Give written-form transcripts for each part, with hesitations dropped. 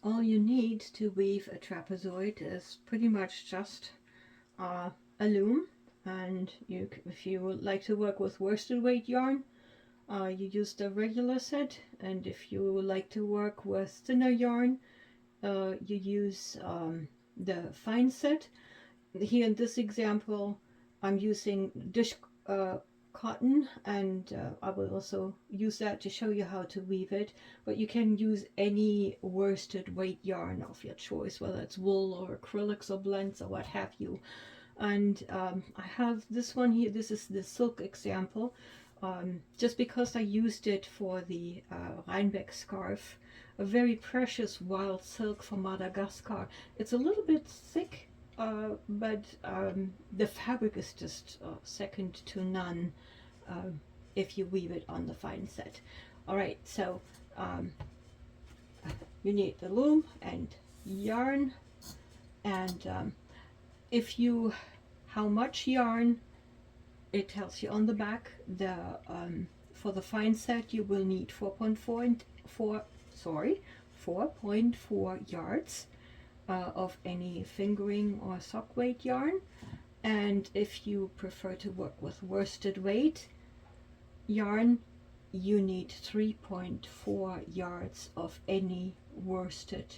All you need to weave a trapezoid is pretty much just a loom, and if you would like to work with worsted weight yarn, you use the regular set, and if you would like to work with thinner yarn, you use the fine set. Here in this example, I'm using dish cotton, and I will also use that to show you how to weave it, but you can use any worsted weight yarn of your choice, whether it's wool or acrylics or blends or what have you. And I have this one here. This is the silk example, just because I used it for the Rhinebeck scarf, a very precious wild silk from Madagascar. It's a little bit thick, but the fabric is just second to none if you weave it on the fine set. All right, so you need the loom and yarn, and if you how much yarn, it tells you on the back. The for the fine set you will need 4.4 yards of any fingering or sock weight yarn, and if you prefer to work with worsted weight yarn, you need 3.4 yards of any worsted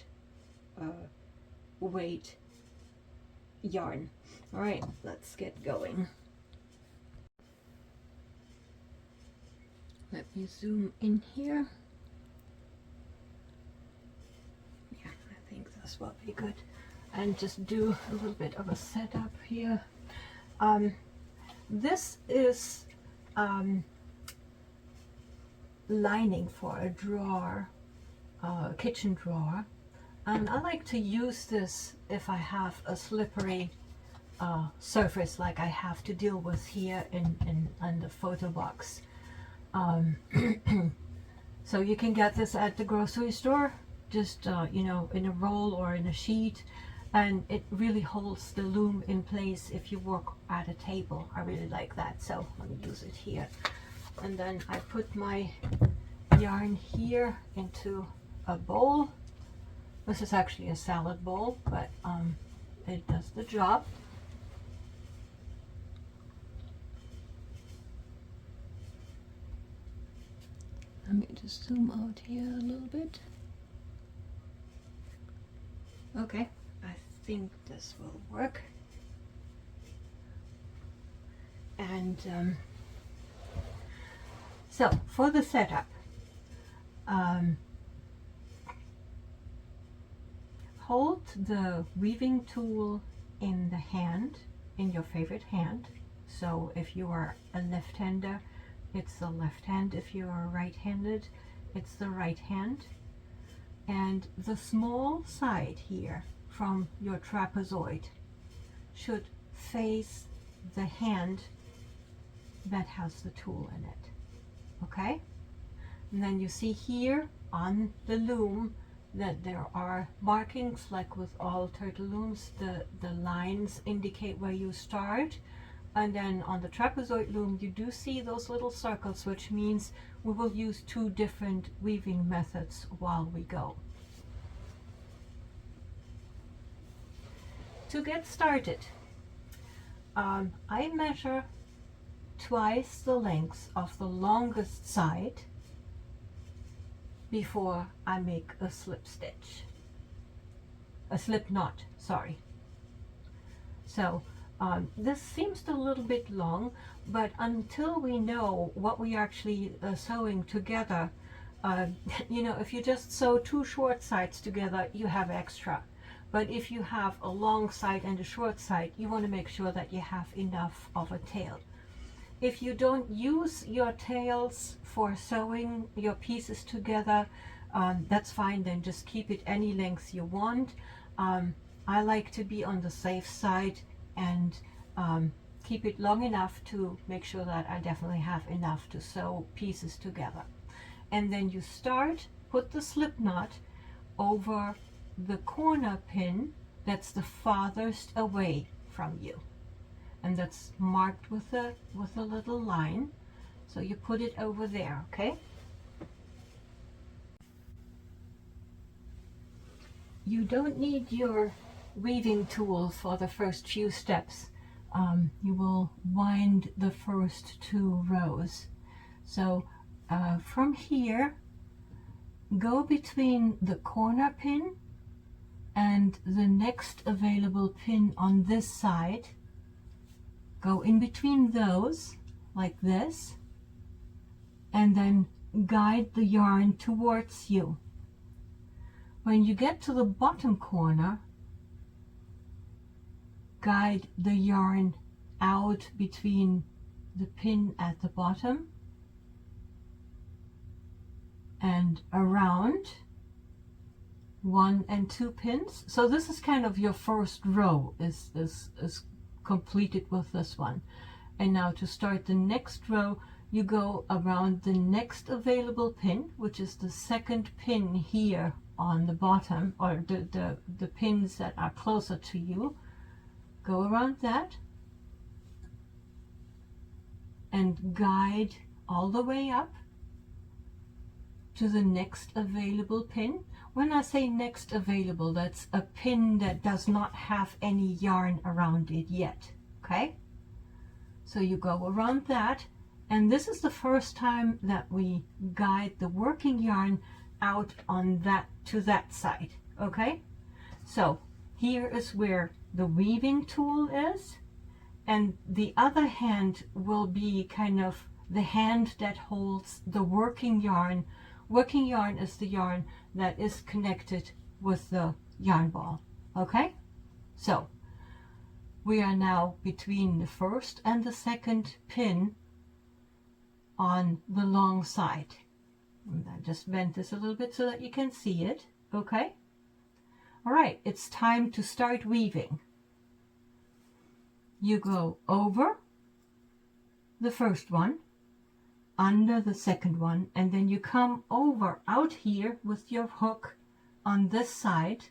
weight yarn. All right, let's get going. Let me zoom in here. Yeah, I think this will be good. And just do a little bit of a setup here. This is lining for a drawer, kitchen drawer, and I like to use this if I have a slippery surface like I have to deal with here in the photo box. So you can get this at the grocery store, just you know, in a roll or in a sheet, and it really holds the loom in place if you work at a table. I really like that, so let me use it here. And then I put my yarn here into a bowl. This is actually a salad bowl, but it does the job. Let me just zoom out here a little bit. Okay, I think this will work. And so for the setup, hold the weaving tool in the hand, in your favorite hand. So if you are a left-hander, it's the left hand. If you are right-handed, it's the right hand. And the small side here from your trapezoid should face the hand that has the tool in it. Okay? And then you see here on the loom that there are markings, like with all turtle looms, the lines indicate where you start. And then on the trapezoid loom, you do see those little circles, which means we will use two different weaving methods while we go. To get started, I measure twice the length of the longest side before I make a slip stitch. A slip knot, sorry. So this seems a little bit long, but until we know what we actually sewing together, you know, if you just sew two short sides together, you have extra. But if you have a long side and a short side, you want to make sure that you have enough of a tail. If you don't use your tails for sewing your pieces together, that's fine, then just keep it any length you want. I like to be on the safe side and keep it long enough to make sure that I definitely have enough to sew pieces together. And then you start, put the slip knot over the corner pin that's the farthest away from you, and that's marked with a little line. So you put it over there, okay? you don't need your weaving tool for the first few steps. You will wind the first 2 rows. So from here, go between the corner pin and the next available pin on this side. Go in between those like this, and then guide the yarn towards you. When you get to the bottom corner, guide the yarn out between the pin at the bottom and around 1 and 2 pins. So this is kind of your first row is completed with this one. And now to start the next row, you go around the next available pin, which is the second pin here on the bottom, or the pins that are closer to you. Go around that and guide all the way up to the next available pin. When I say next available, that's a pin that does not have any yarn around it yet, okay? So you go around that, and this is the first time that we guide the working yarn out on that to that side, okay? So here is where the weaving tool is, and the other hand will be kind of the hand that holds the working yarn. Working yarn is the yarn that is connected with the yarn ball, okay? So we are now between the first and the second pin on the long side. And I just bent this a little bit so that you can see it, okay? All right, it's time to start weaving. You go over the first one, under the second one, and then you come over out here with your hook on this side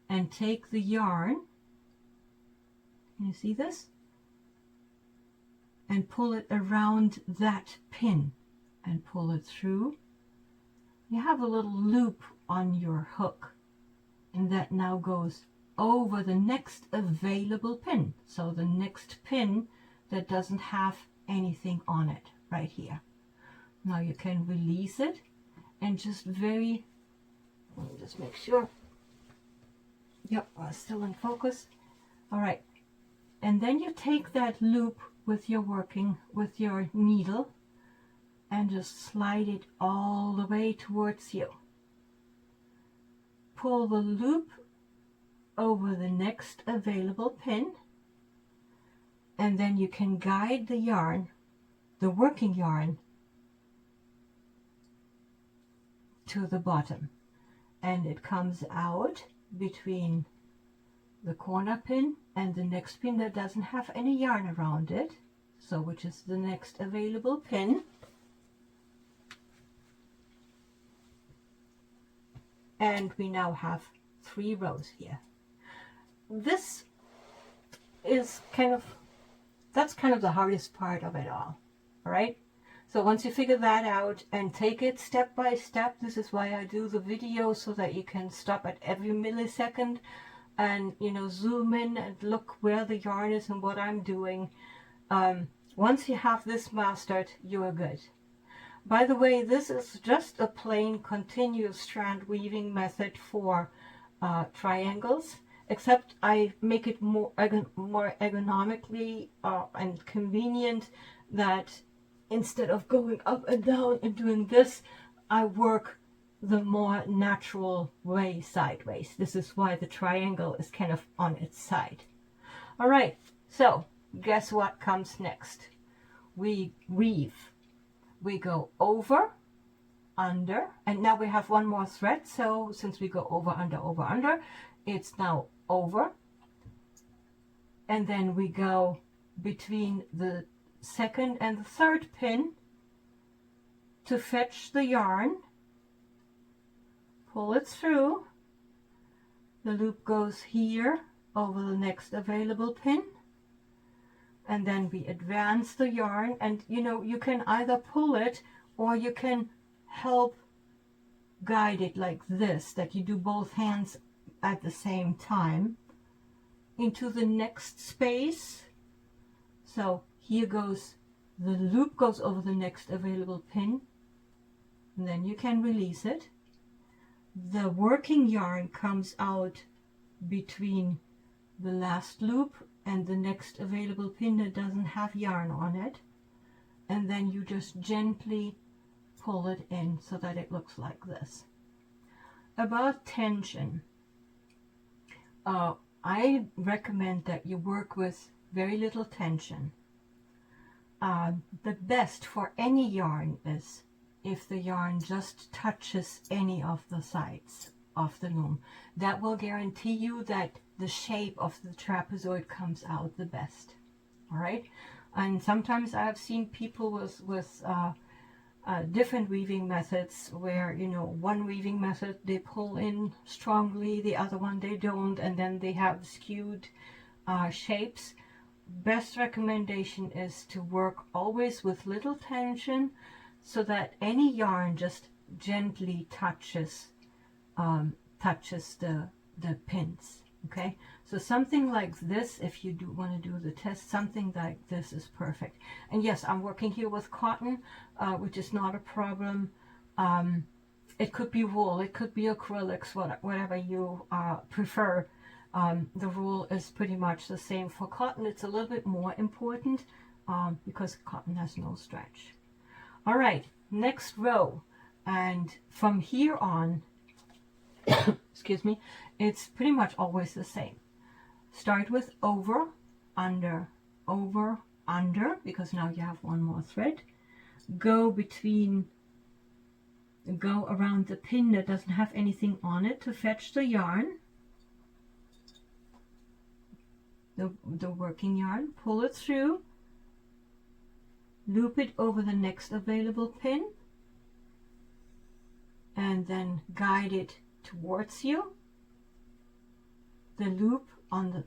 and take the yarn. Can you see this? And pull it around that pin and pull it through. You have a little loop on your hook, and that now goes over the next available pin. So the next pin that doesn't have anything on it right here. Now you can release it and just let me just make sure. Yep, still in focus. All right. And then you take that loop with your needle and just slide it all the way towards you. Pull the loop over the next available pin, and then you can guide the yarn, the working yarn, to the bottom, and it comes out between the corner pin and the next pin that doesn't have any yarn around it, so which is the next available pin. And we now have 3 rows here. This is that's kind of the hardest part of it all right? So once you figure that out and take it step by step, this is why I do the video, so that you can stop at every millisecond and, you know, zoom in and look where the yarn is and what I'm doing. Once you have this mastered, you are good. By the way, this is just a plain continuous strand weaving method for triangles, except I make it more ergonomically and convenient, that instead of going up and down and doing this, I work the more natural way sideways. This is why the triangle is kind of on its side. All right, so guess what comes next? We weave. We go over, under, and now we have one more thread. So since we go over, under, it's now over. And then we go between the second and the third pin to fetch the yarn, pull it through, the loop goes here over the next available pin, and then we advance the yarn, and you know, you can either pull it or you can help guide it like this, that you do both hands at the same time, into the next space. So here goes, the loop goes over the next available pin, and then you can release it. The working yarn comes out between the last loop and the next available pin that doesn't have yarn on it, and then you just gently pull it in so that it looks like this. About tension, I recommend that you work with very little tension. The best for any yarn is if the yarn just touches any of the sides of the loom. That will guarantee you that the shape of the trapezoid comes out the best. All right, and sometimes I have seen people with different weaving methods where, you know, one weaving method they pull in strongly, the other one they don't, and then they have skewed shapes. Best recommendation is to work always with little tension, so that any yarn just gently touches the pins. Okay, so something like this, if you do want to do the test, something like this is perfect. And yes, I'm working here with cotton, which is not a problem. It could be wool, it could be acrylics, whatever you prefer. The rule is pretty much the same. For cotton, it's a little bit more important because cotton has no stretch. All right, next row, and from here on, excuse me, it's pretty much always the same. Start with over, under, because now you have one more thread. Go around the pin that doesn't have anything on it to fetch the yarn, the working yarn, pull it through, loop it over the next available pin, and then guide it towards you. The loop on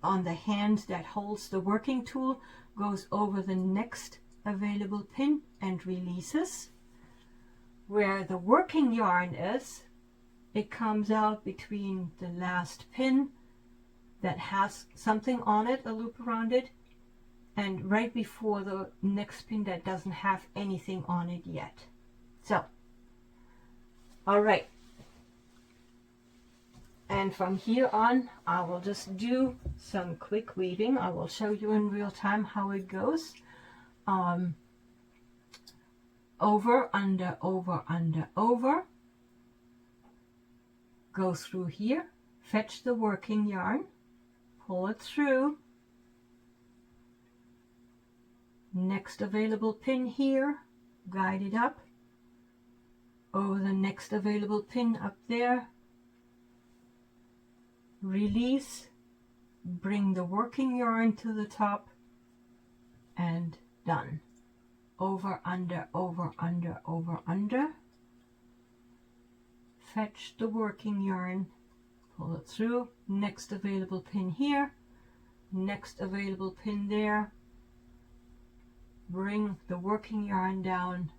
the hand that holds the working tool goes over the next available pin and releases. Where the working yarn is, it comes out between the last pin that has something on it, a loop around it, and right before the next pin that doesn't have anything on it yet. So, all right. And from here on, I will just do some quick weaving. I will show you in real time how it goes. Over, under, over, under, over. Go through here, fetch the working yarn, pull it through. Next available pin here, guide it up. Over the next available pin up there. Release, bring the working yarn to the top, and done. Over, under, over, under, over, under. Fetch the working yarn, pull it through, next available pin here, next available pin there. Bring the working yarn down,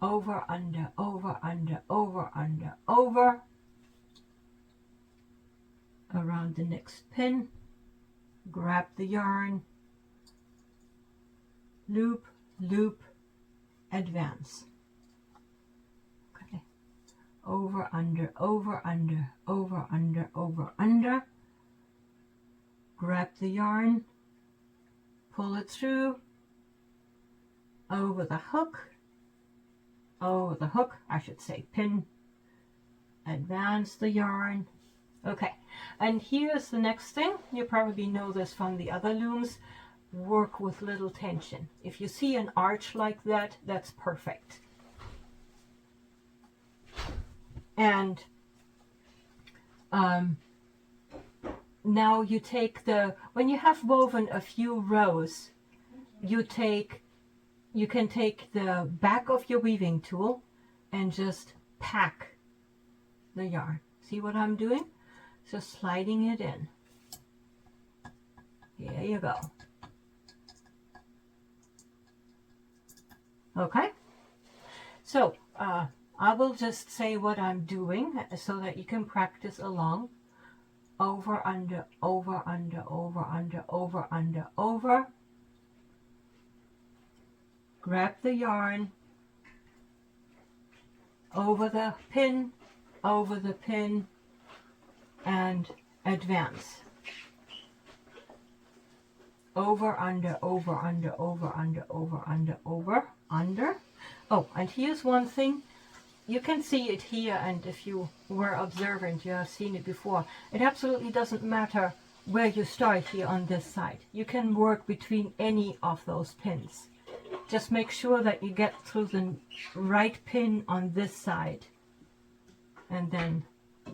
over, under, over, under, over, under, over, around the next pin, grab the yarn, loop, loop, advance. Okay, over, under, over, under, over, under, over, under, grab the yarn, pull it through, over the hook, I should say pin, advance the yarn. Okay, and here's the next thing. You probably know this from the other looms. Work with little tension. If you see an arch like that, that's perfect. And now you take when you have woven a few rows, you can take the back of your weaving tool and just pack the yarn. See what I'm doing? Just sliding it in. Here you go. Okay, so I will just say what I'm doing so that you can practice along. Over, under, over, under, over, under, over, under, over. Grab the yarn, over the pin, and advance. Over, under, over, under, over, under, over, under, over, under. Oh, and here's one thing. You can see it here, and if you were observant, you have seen it before. It absolutely doesn't matter where you start here on this side. You can work between any of those pins. Just make sure that you get through the right pin on this side, and then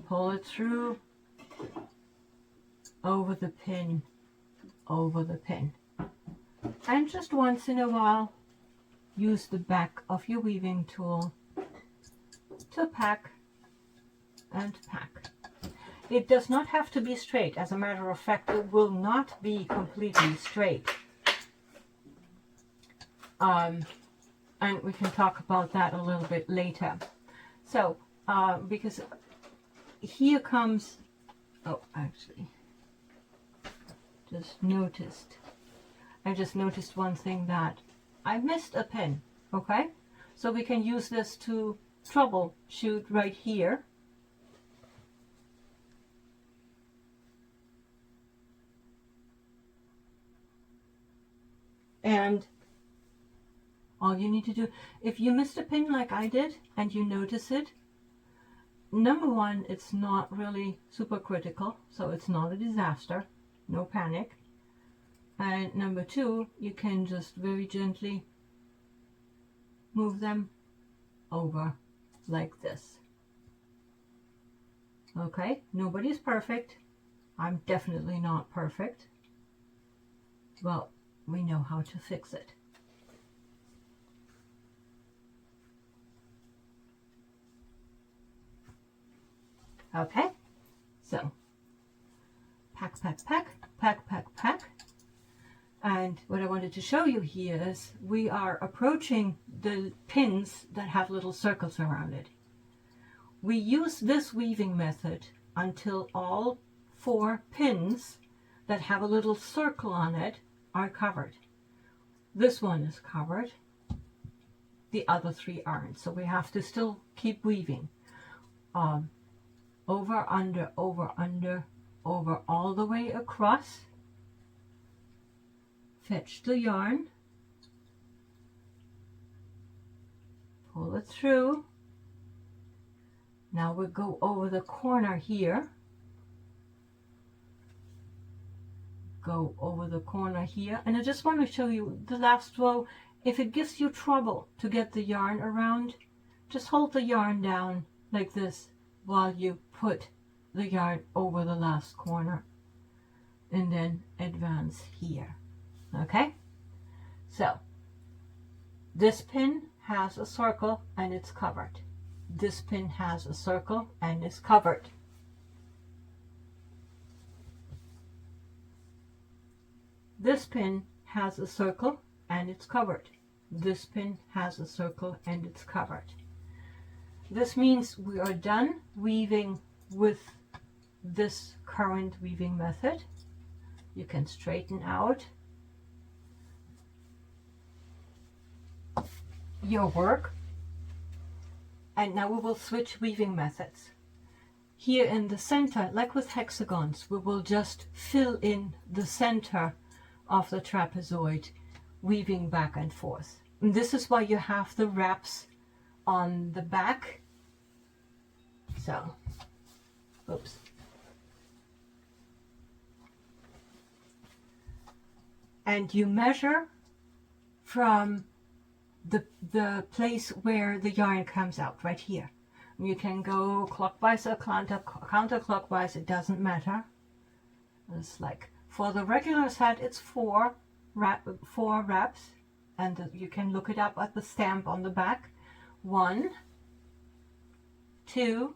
pull it through, over the pin, over the pin. And just once in a while, use the back of your weaving tool to pack and pack. It does not have to be straight. As a matter of fact, it will not be completely straight. And we can talk about that a little bit later. So, because here comes, oh, actually, I just noticed one thing, that I missed a pin, okay? So we can use this to troubleshoot right here. And all you need to do, if you missed a pin like I did and you notice it, number one, it's not really super critical, so it's not a disaster, no panic. And number two, you can just very gently move them over like this. Okay, nobody's perfect. I'm definitely not perfect. Well, we know how to fix it. Okay, so pack, pack, pack, pack, pack, pack. And what I wanted to show you here is we are approaching the pins that have little circles around it. We use this weaving method until all 4 pins that have a little circle on it are covered. This one is covered. The other 3 aren't. So we have to still keep weaving. Over, under, over, under, over, all the way across. Fetch the yarn, pull it through. Now we'll go over the corner here, go over the corner here, and I just want to show you the last row. If it gives you trouble to get the yarn around, just hold the yarn down like this while you put the yarn over the last corner, and then advance here. Okay, so this pin has a circle and it's covered. This pin has a circle and is covered. This pin has a circle and it's covered. This pin has a circle and it's covered. This means we are done weaving with this current weaving method. You can straighten out your work, and now we will switch weaving methods. Here in the center, like with hexagons, we will just fill in the center of the trapezoid, weaving back and forth. And this is why you have the wraps on the back. So, oops. And you measure from the place where the yarn comes out, right here. You can go clockwise or counterclockwise, it doesn't matter. It's like, for the regular set, it's 4 wraps, and you can look it up at the stamp on the back. 1, 2,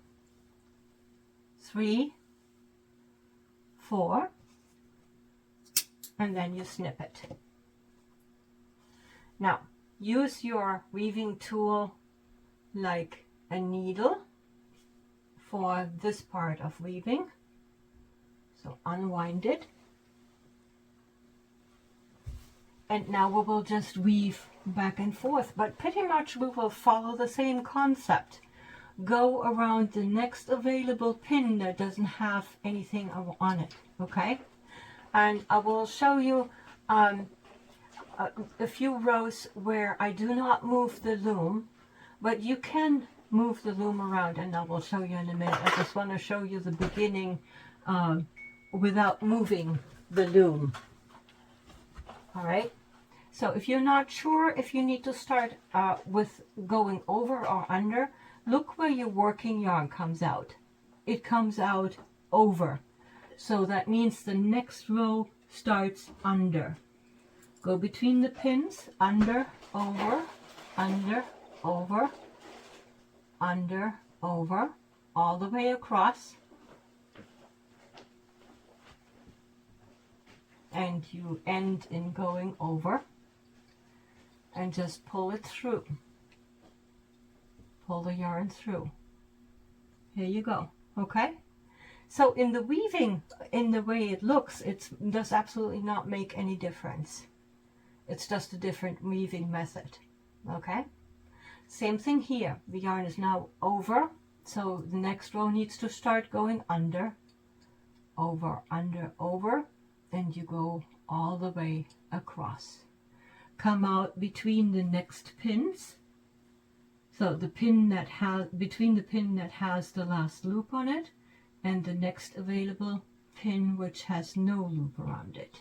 3, 4, and then you snip it. Now, use your weaving tool like a needle for this part of weaving. So unwind it. And now we will just weave back and forth, but pretty much we will follow the same concept. Go around the next available pin that doesn't have anything on it, okay? And I will show you a few rows where I do not move the loom, but you can move the loom around, and I will show you in a minute. I just want to show you the beginning without moving the loom. All right, so if you're not sure if you need to start with going over or under, look where your working yarn comes out. It comes out over, so that means the next row starts under. Go between the pins, under, over, under, over, under, over, all the way across. And you end in going over, and just pull it through. Pull the yarn through. Here you go, okay? So in the weaving, in the way it looks, it does absolutely not make any difference. It's just a different weaving method, okay? Same thing here. The yarn is now over, so the next row needs to start going under, over, under, over, and you go all the way across. Come out between the next pins. So the pin that has, between the pin that has the last loop on it and the next available pin which has no loop around it.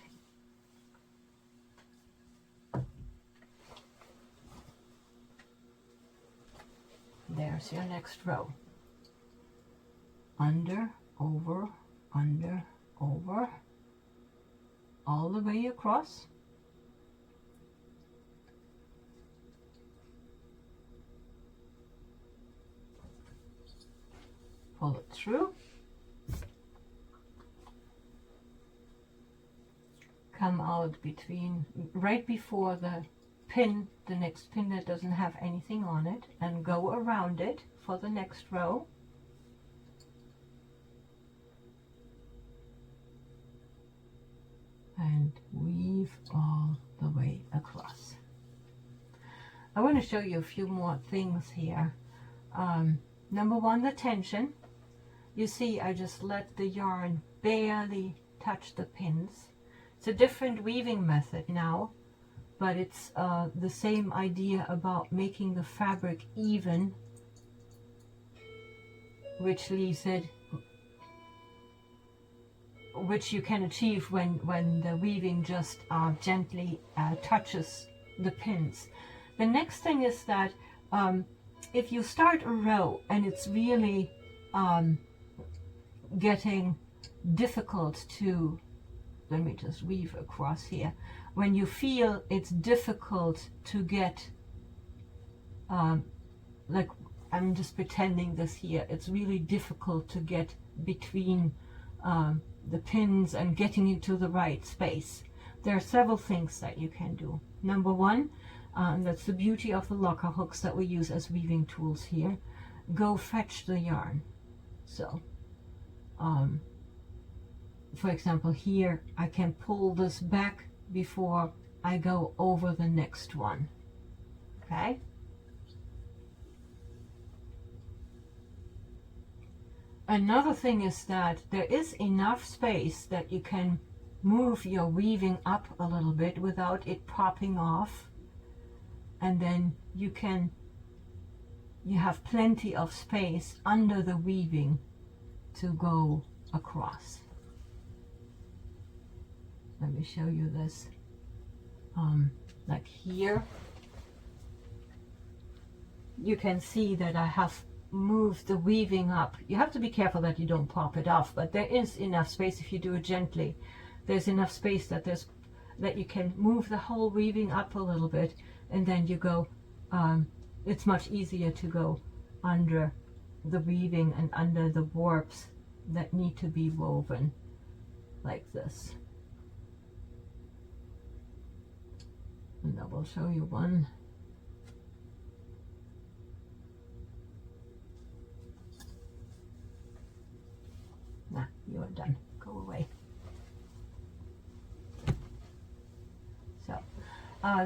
There's your next row. Under, over, all the way across. Pull it through. Come out between, right before the pin, the next pin that doesn't have anything on it, and go around it for the next row. And weave all the way across. I want to show you a few more things here. Number one, the tension. You see, I just let the yarn barely touch the pins. It's a different weaving method now, but it's the same idea about making the fabric even, which leaves it, which you can achieve when the weaving just gently touches the pins. The next thing is that if you start a row and it's really getting difficult to, let me just weave across here, when you feel it's difficult to get, like I'm just pretending this here, it's really difficult to get between the pins and getting into the right space. There are several things that you can do. Number one, that's the beauty of the locker hooks that we use as weaving tools here. Go fetch the yarn. So, for example, here I can pull this back before I go over the next one. Okay? Another thing is that there is enough space that you can move your weaving up a little bit without it popping off, and then you have plenty of space under the weaving to go across. Let me show you this. Like here, you can see that I have moved the weaving up. You have to be careful that you don't pop it off, but there is enough space if you do it gently. There's enough space that you can move the whole weaving up a little bit, and then you go, it's much easier to go under the weaving and under the warps that need to be woven like this. And I will show you one done. Go away. So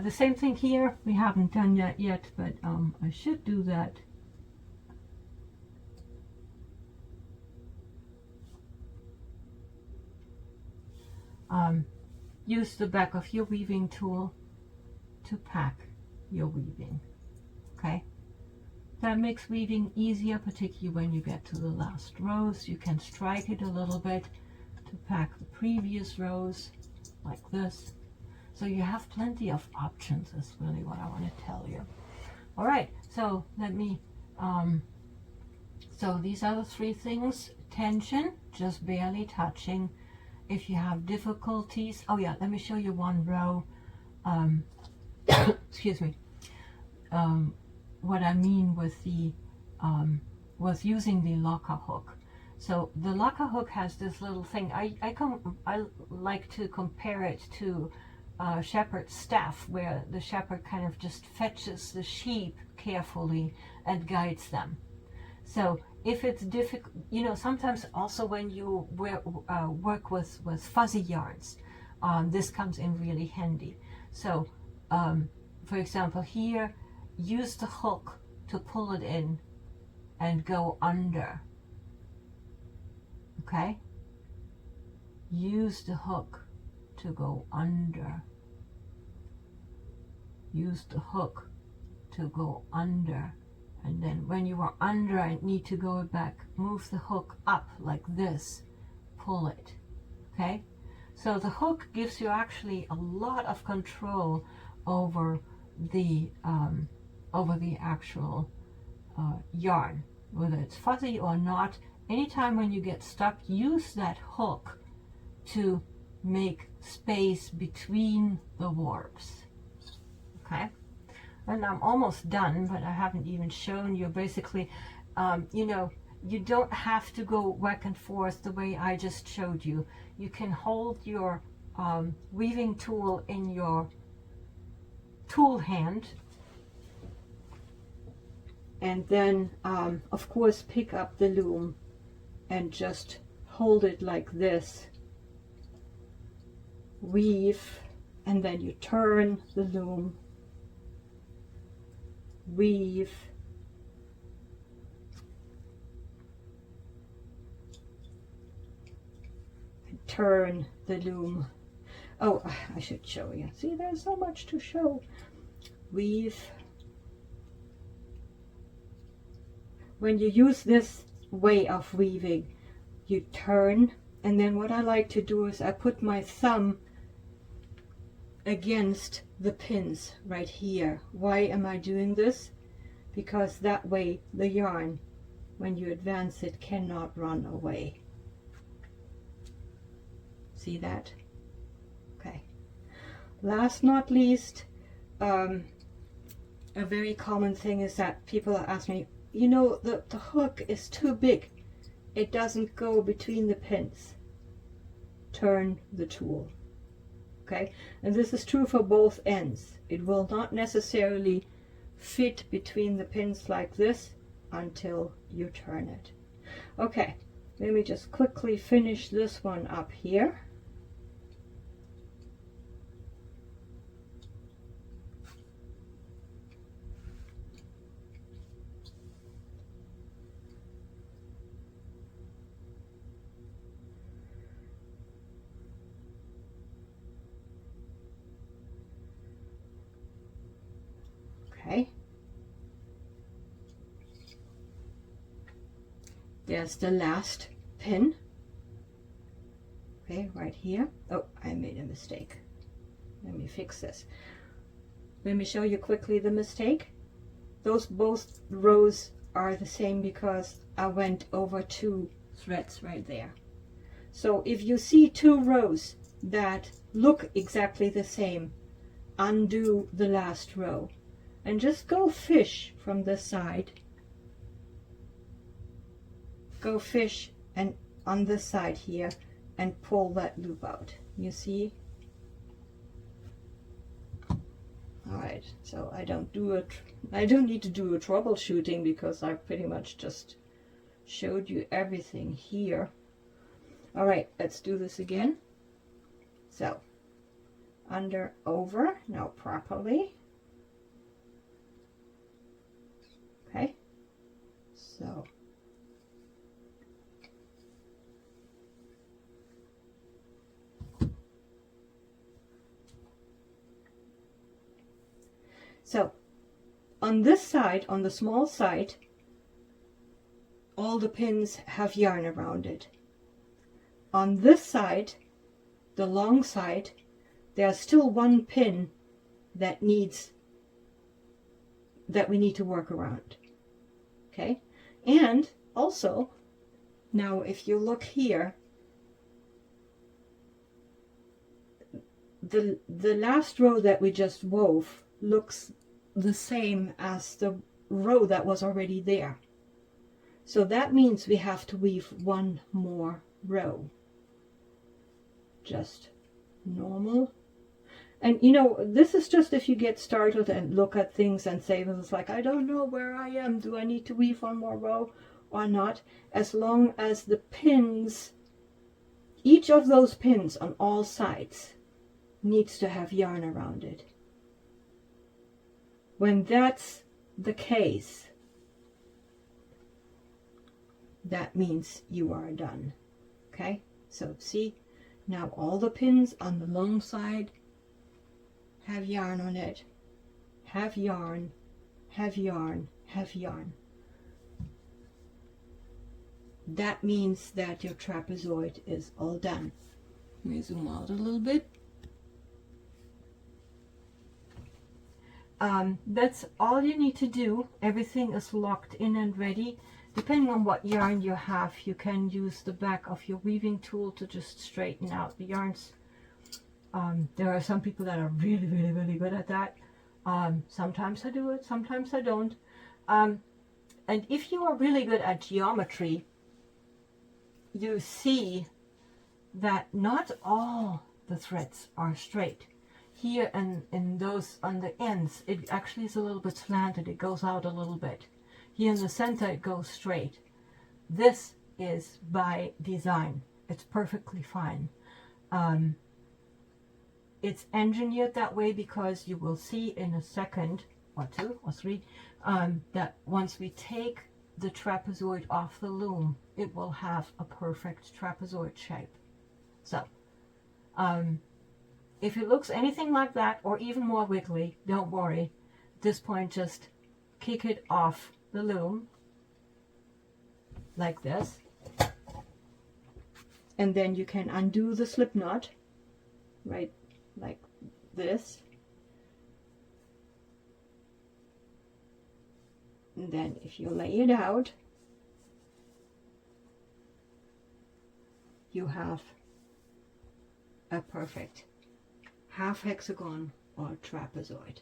the same thing here. We haven't done that yet, but I should do that. Use the back of your weaving tool to pack your weaving. Okay, that makes weaving easier, particularly when you get to the last rows. You can strike it a little bit to pack the previous rows like this. So you have plenty of options, is really what I want to tell you. All right, so let me, so these are the three things. Tension, just barely touching. If you have difficulties, oh yeah, let me show you one row. Excuse me. What I mean with the was using the locker hook. So the locker hook has this little thing. I like to compare it to shepherd's staff, where the shepherd kind of just fetches the sheep carefully and guides them. So if it's difficult, you know, sometimes also when you work with fuzzy yarns, this comes in really handy. So for example here, use the hook to pull it in and go under. Okay, use the hook to go under. Use the hook to go under. And then when you are under, I need to go back, move the hook up like this, pull it. Okay, so the hook gives you actually a lot of control over the actual yarn, whether it's fuzzy or not. Anytime when you get stuck, use that hook to make space between the warps. Okay, and I'm almost done, but I haven't even shown you. Basically, you know, you don't have to go back and forth the way I just showed you. You can hold your weaving tool in your tool hand, and then of course pick up the loom and just hold it like this, weave, and then you turn the loom, weave, and turn the loom. Oh, I should show you. See, there's so much to show. Weave. When you use this way of weaving, you turn, and then what I like to do is I put my thumb against the pins right here. Why am I doing this? Because that way the yarn, when you advance it, cannot run away. See that? Okay. Last not least, a very common thing is that people ask me, you know, the hook is too big. It doesn't go between the pins. Turn the tool. Okay, and this is true for both ends. It will not necessarily fit between the pins like this until you turn it. Okay, let me just quickly finish this one up here. Okay, there's the last pin. Okay, right here. Oh, I made a mistake. Let me fix this. Let me show you quickly the mistake. Those both rows are the same because I went over 2 threads right there. So if you see 2 rows that look exactly the same, undo the last row and just go fish from this side. Go fish and on this side here and pull that loop out. You see? All right, so I don't need to do a troubleshooting because I pretty much just showed you everything here. All right, let's do this again. So under, over, now properly. Okay, so on this side, on the small side, all the pins have yarn around it. On this side, the long side, there's still one pin that we need to work around. Okay, and also now if you look here, the last row that we just wove looks the same as the row that was already there. So that means we have to weave one more row. Just normal. And you know, this is just if you get started and look at things and say, well, it's like, I don't know where I am. Do I need to weave one more row or not? As long as the pins, each of those pins on all sides needs to have yarn around it. When that's the case, that means you are done. Okay, so see, now all the pins on the long side have yarn on it, have yarn, have yarn, have yarn. That means that your trapezoid is all done. Let me zoom out a little bit. That's all you need to do. Everything is locked in and ready. Depending on what yarn you have, you can use the back of your weaving tool to just straighten out the yarns. There are some people that are really, really, really good at that. Sometimes I do it, sometimes I don't. And if you are really good at geometry, you see that not all the threads are straight. Here and in those on the ends, it actually is a little bit slanted. It goes out a little bit. Here in the center, it goes straight. This is by design. It's perfectly fine. It's engineered that way because you will see in a second, or two, or three, that once we take the trapezoid off the loom, it will have a perfect trapezoid shape. So, if it looks anything like that, or even more wiggly, don't worry. At this point, just kick it off the loom, like this. And then you can undo the slip knot, right, like this. And then if you lay it out, you have a perfect half hexagon or trapezoid.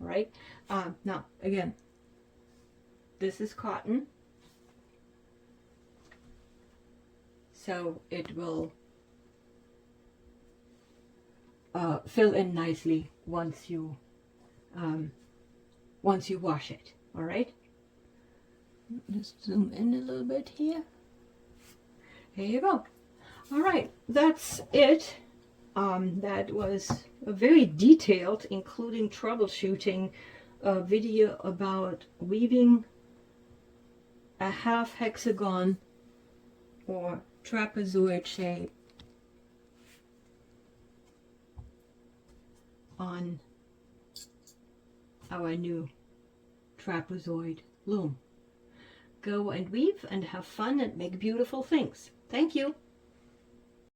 All right. Now again, this is cotton, so it will fill in nicely once you wash it. All right. Just zoom in a little bit here. Here you go. All right, that's it. That was a very detailed, including troubleshooting, video about weaving a half hexagon or trapezoid shape on our new trapezoid loom. Go and weave and have fun and make beautiful things. Thank you.